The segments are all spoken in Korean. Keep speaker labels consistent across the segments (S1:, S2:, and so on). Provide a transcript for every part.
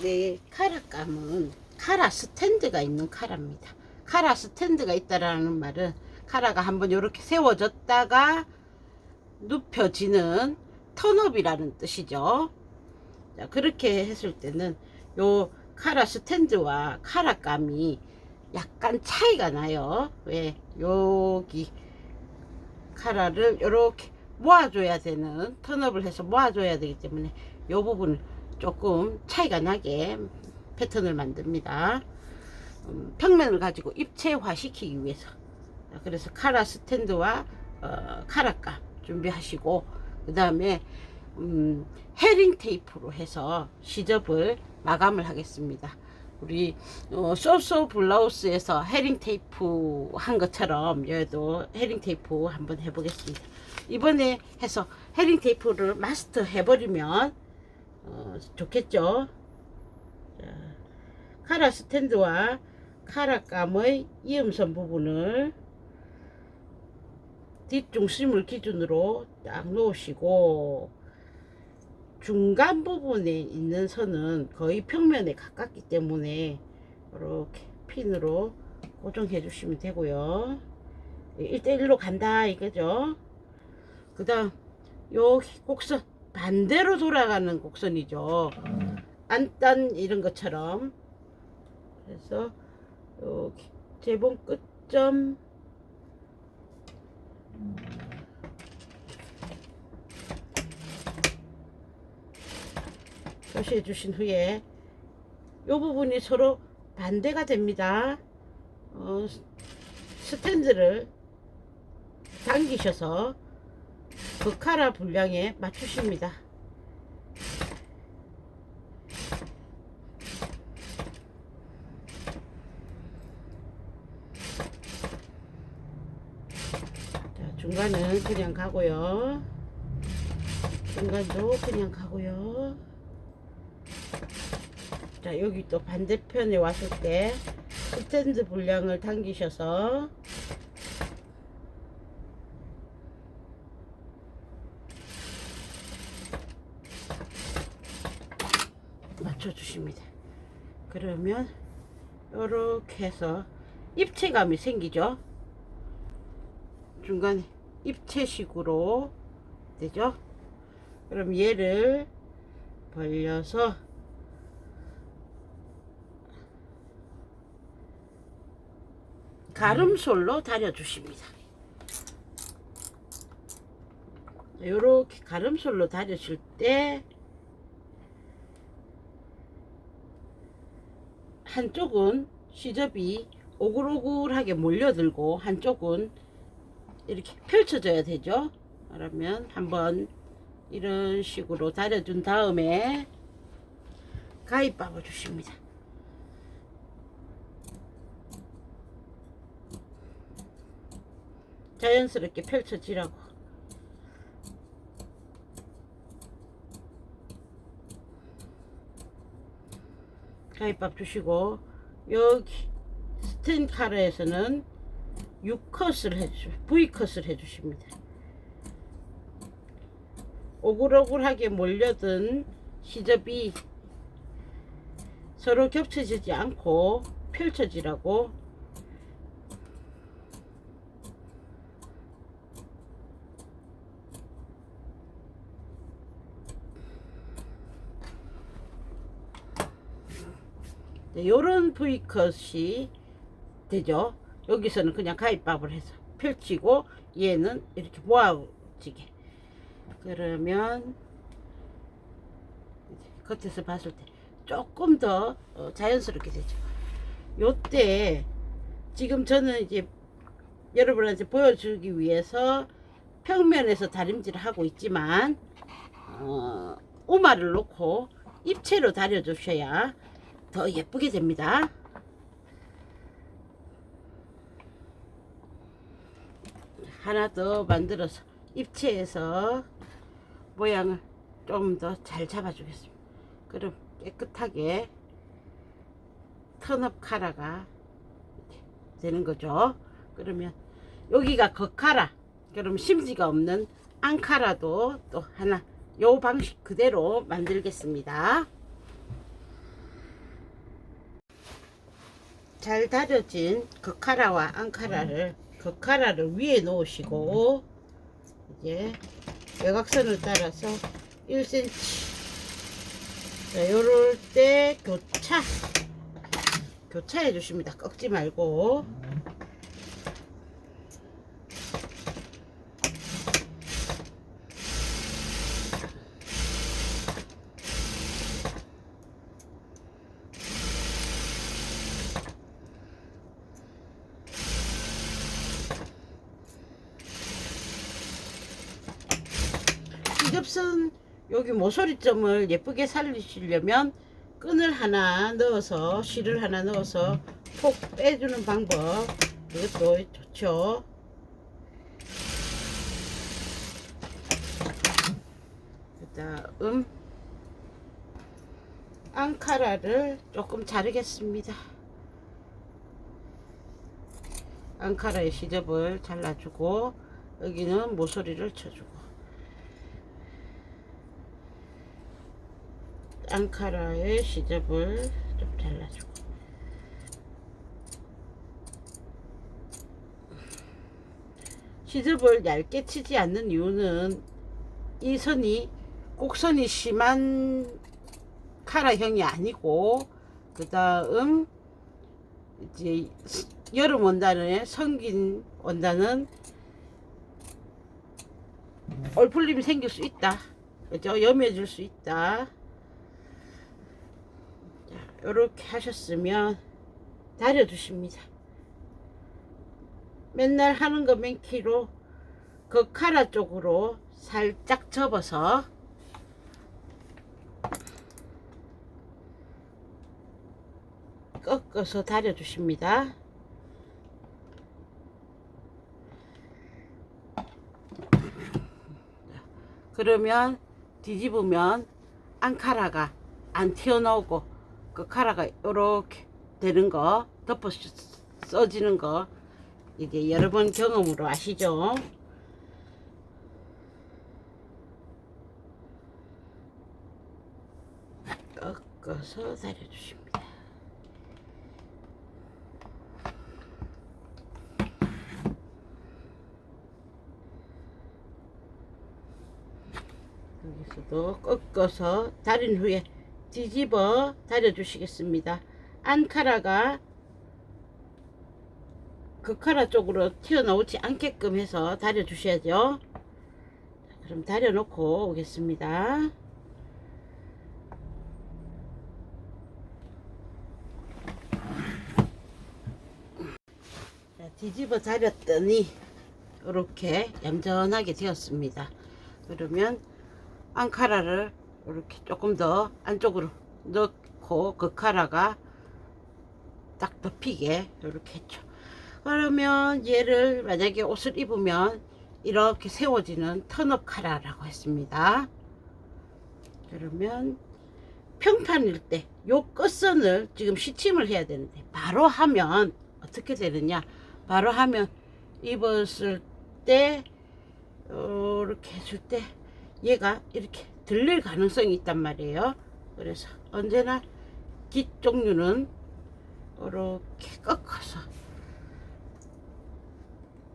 S1: 네, 카라감은 카라 스탠드가 있는 카라입니다. 카라 스탠드가 있다라는 말은 카라가 한번 이렇게 세워졌다가 눕혀지는 턴업이라는 뜻이죠. 자, 그렇게 했을 때는 요 카라 스탠드와 카라감이 약간 차이가 나요. 왜? 여기 카라를 이렇게 모아줘야 되는, 턴업을 해서 모아줘야 되기 때문에 요 부분을 조금 차이가 나게 패턴을 만듭니다. 평면을 가지고 입체화 시키기 위해서. 그래서 카라 스탠드와 카라감 준비하시고, 그 다음에 헤링 테이프로 해서 시접을 마감을 하겠습니다. 우리 소소 블라우스에서 헤링 테이프 한 것처럼 얘도 헤링 테이프 한번 해보겠습니다. 이번에 해서 헤링 테이프를 마스터 해버리면 좋겠죠. 자, 카라 스탠드와 카라감의 이음선 부분을 뒷중심을 기준으로 딱 놓으시고, 중간 부분에 있는 선은 거의 평면에 가깝기 때문에 이렇게 핀으로 고정해 주시면 되고요. 1대1로 간다 이거죠. 그 다음 요 곡선 반대로 돌아가는 곡선이죠. 안단 이런 것처럼. 그래서 여기 재봉 끝점 표시해 주신 후에 이 부분이 서로 반대가 됩니다. 스탠드를 당기셔서 그 카라 분량에 맞추십니다. 자, 중간은 그냥 가고요. 중간도 그냥 가고요. 자, 여기 또 반대편에 왔을 때 스탠드 분량을 당기셔서 맞춰주십니다. 그러면 이렇게 해서 입체감이 생기죠. 중간에 입체식으로 되죠. 그럼 얘를 벌려서 가름솔로 다려주십니다. 이렇게 가름솔로 다려줄 때 한쪽은 시접이 오글오글하게 몰려들고 한쪽은 이렇게 펼쳐져야 되죠. 그러면 한번 이런 식으로 다려준 다음에 가위밥을 주십니다. 자연스럽게 펼쳐지라고. 가위밥 주시고, 여기 스탠 카라에서는 U컷을 V컷을 해주십니다. 오글오글하게 몰려든 시접이 서로 겹쳐지지 않고 펼쳐지라고. 요런 V컷이 되죠. 여기서는 그냥 가위밥을 해서 펼치고 얘는 이렇게 모아지게. 그러면 겉에서 봤을 때 조금 더 자연스럽게 되죠. 요때 지금 저는 이제 여러분한테 보여주기 위해서 평면에서 다림질을 하고 있지만 오마를 놓고 입체로 다려 주셔야 더 예쁘게 됩니다. 하나 더 만들어서 입체해서 모양을 좀 더 잘 잡아 주겠습니다. 그럼 깨끗하게 턴업 카라가 되는 거죠. 그러면 여기가 겉카라, 그럼 심지가 없는 앙카라도 또 하나 요 방식 그대로 만들겠습니다. 잘 다려진 그 카라와 앙카라를 그 카라를 위에 놓으시고 이제 외곽선을 따라서 1cm 자, 요럴 때 교차해 주십니다. 꺾지 말고. 시접선 여기 모서리점을 예쁘게 살리시려면 끈을 하나 넣어서 실을 하나 넣어서 톡 빼주는 방법 이것도 좋죠. 그 다음 앙카라를 조금 자르겠습니다. 앙카라의 시접을 잘라주고 여기는 모서리를 쳐주고 앙카라의 시접을 좀 잘라주고 시접을 얇게 치지 않는 이유는 이 선이 곡선이 심한 카라형이 아니고 그 다음 이제 여름 원단에 성긴 원단은 얼풀림이 생길 수 있다. 그죠? 염해질 수 있다. 이렇게 하셨으면 다려 두십니다. 맨날 하는 거 맨키로 그 카라 쪽으로 살짝 접어서 꺾어서 다려 주십니다. 그러면 뒤집으면 앙카라가 안 튀어나오고 그 카라가 이렇게 되는 거 덮어 써지는 거 이제 여러 번 경험으로 아시죠? 꺾어서 다려주십니다. 여기서도 꺾어서 다린 후에 뒤집어 다려 주시겠습니다. 안카라가 그 카라 쪽으로 튀어나오지 않게끔 해서 다려 주셔야죠. 그럼 다려 놓고 오겠습니다. 자, 뒤집어 다렸더니 이렇게 얌전하게 되었습니다. 그러면 앙카라를 이렇게 조금 더 안쪽으로 넣고 그 카라가 딱 덮이게 이렇게 했죠. 그러면 얘를 만약에 옷을 입으면 이렇게 세워지는 턴업 카라라고 했습니다. 그러면 평판일 때 요 끝선을 지금 시침을 해야 되는데 바로 하면 어떻게 되느냐, 바로 하면 입었을 때 이렇게 해줄 때 얘가 이렇게 들릴 가능성이 있단 말이에요. 그래서 언제나 뒷 종류는 이렇게 꺾어서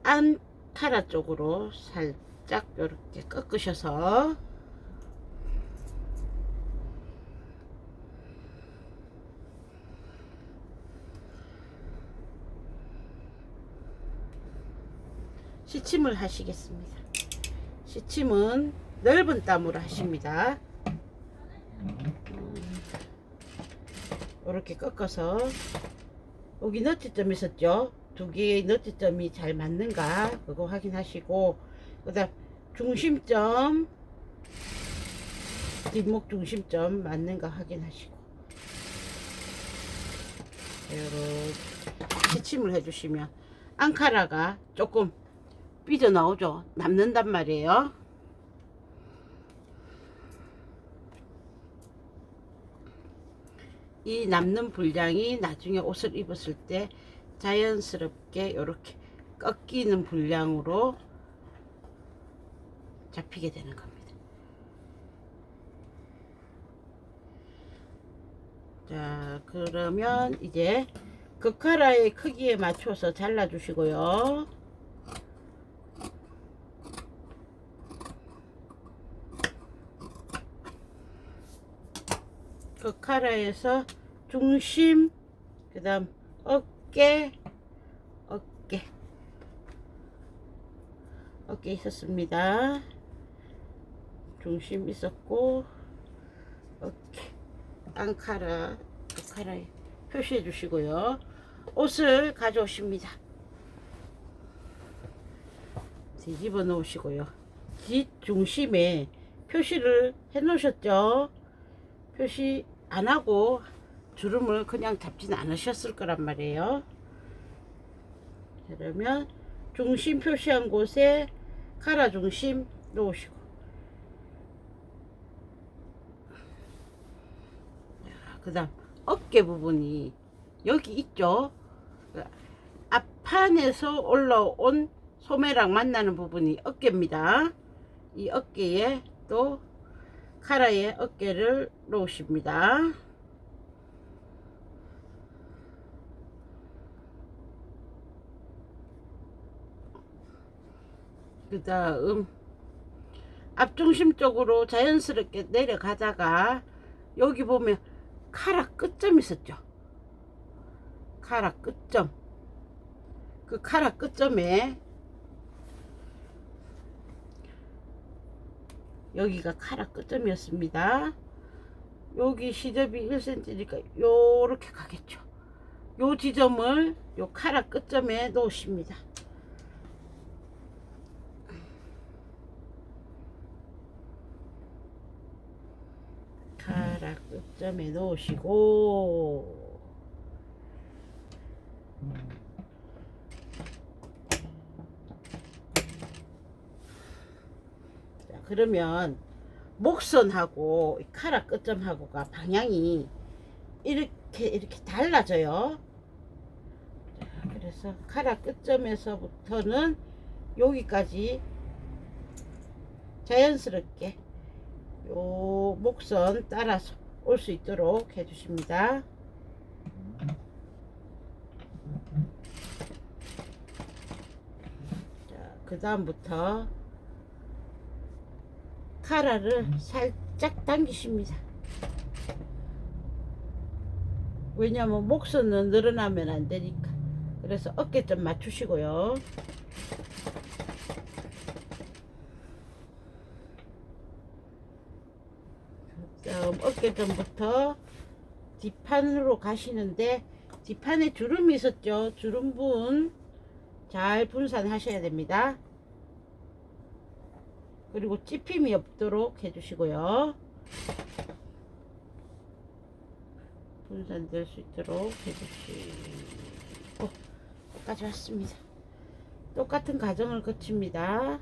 S1: 안 카라 쪽으로 살짝 이렇게 꺾으셔서 시침을 하시겠습니다. 시침은 넓은 땀으로 하십니다. 이렇게 꺾어서 여기 너트점 있었죠? 두 개의 너트점이 잘 맞는가 그거 확인하시고, 그 다음 중심점, 뒷목 중심점 맞는가 확인하시고 이렇게 시침을 해주시면 앙카라가 조금 삐져나오죠. 남는단 말이에요. 이 남는 분량이 나중에 옷을 입었을 때 자연스럽게 이렇게 꺾이는 분량으로 잡히게 되는 겁니다. 자, 그러면 이제 그 카라의 크기에 맞춰서 잘라 주시고요. 그 카라에서 중심, 그 다음 어깨 있었습니다. 중심 있었고 어깨 앙카라, 그 카라에 표시해 주시고요. 옷을 가져오십니다. 뒤집어 놓으시고요. 뒷 중심에 표시를 해 놓으셨죠? 표시 안 하고 주름을 그냥 잡지는 않으셨을 거란 말이에요. 그러면 중심 표시한 곳에 카라 중심 놓으시고, 그 다음 어깨 부분이 여기 있죠. 앞판에서 올라온 소매랑 만나는 부분이 어깨입니다. 이 어깨에 또 카라의 어깨를 놓으십니다. 그 다음 앞중심 쪽으로 자연스럽게 내려가다가 여기 보면 카라 끝점 있었죠. 카라 끝점, 그 카라 끝점에 여기가 카라 끝점이었습니다. 여기 시접이 1cm니까 요렇게 가겠죠. 요 지점을 요 카라 끝점에 놓으십니다. 카라 끝점에 놓으시고, 자, 그러면 목선하고 카라 끝점하고가 방향이 이렇게 달라져요. 자, 그래서 카라 끝점에서부터는 여기까지 자연스럽게 요 목선 따라서 올 수 있도록 해 주십니다. 자, 그 다음부터 카라를 살짝 당기십니다. 왜냐하면 목선은 늘어나면 안 되니까. 그래서 어깨 좀 맞추시고요. 다음 어깨점부터 뒷판으로 가시는데, 뒷판에 주름이 있었죠. 주름분 잘 분산하셔야 됩니다. 그리고 찝힘이 없도록 해주시고요. 분산될 수 있도록 해주시고, 여기까지 왔습니다. 똑같은 과정을 거칩니다.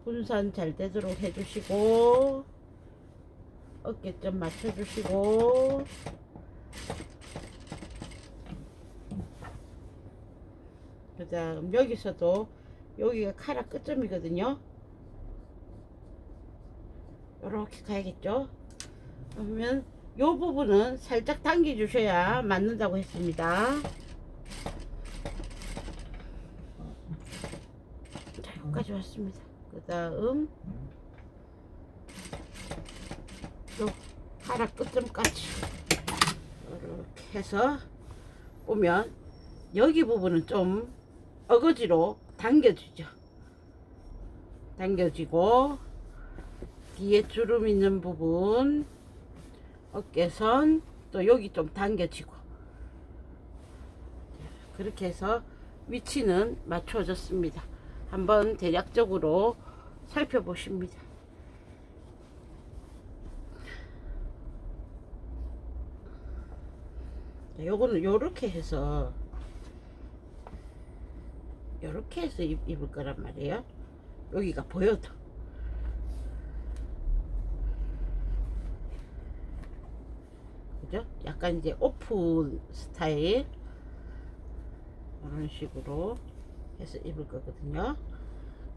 S1: 분산 잘 되도록 해주시고, 어깨점 맞춰주시고, 그 다음 여기서도 여기가 카라 끝점이거든요. 이렇게 가야겠죠. 그러면 요 부분은 살짝 당겨 주셔야 맞는다고 했습니다. 자, 여기까지 왔습니다. 그 다음 요 카라 끝점까지 이렇게 해서 보면 여기 부분은 좀 어거지로 당겨주죠. 당겨지고, 뒤에 주름 있는 부분, 어깨선, 또 여기 좀 당겨지고, 그렇게 해서 위치는 맞춰졌습니다. 한번 대략적으로 살펴보십니다. 요거는 요렇게 해서 입을 거란 말이에요. 여기가 보여도. 그죠? 약간 이제 오픈 스타일 이런 식으로 해서 입을 거거든요.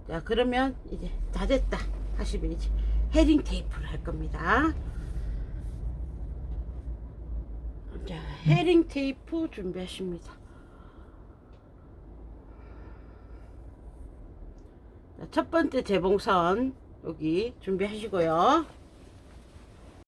S1: 자, 그러면 이제 다 됐다 하시면 이제 헤링 테이프를 할 겁니다. 자, 헤링 테이프 준비하십니다. 자, 첫 번째 재봉선 여기 준비하시고요.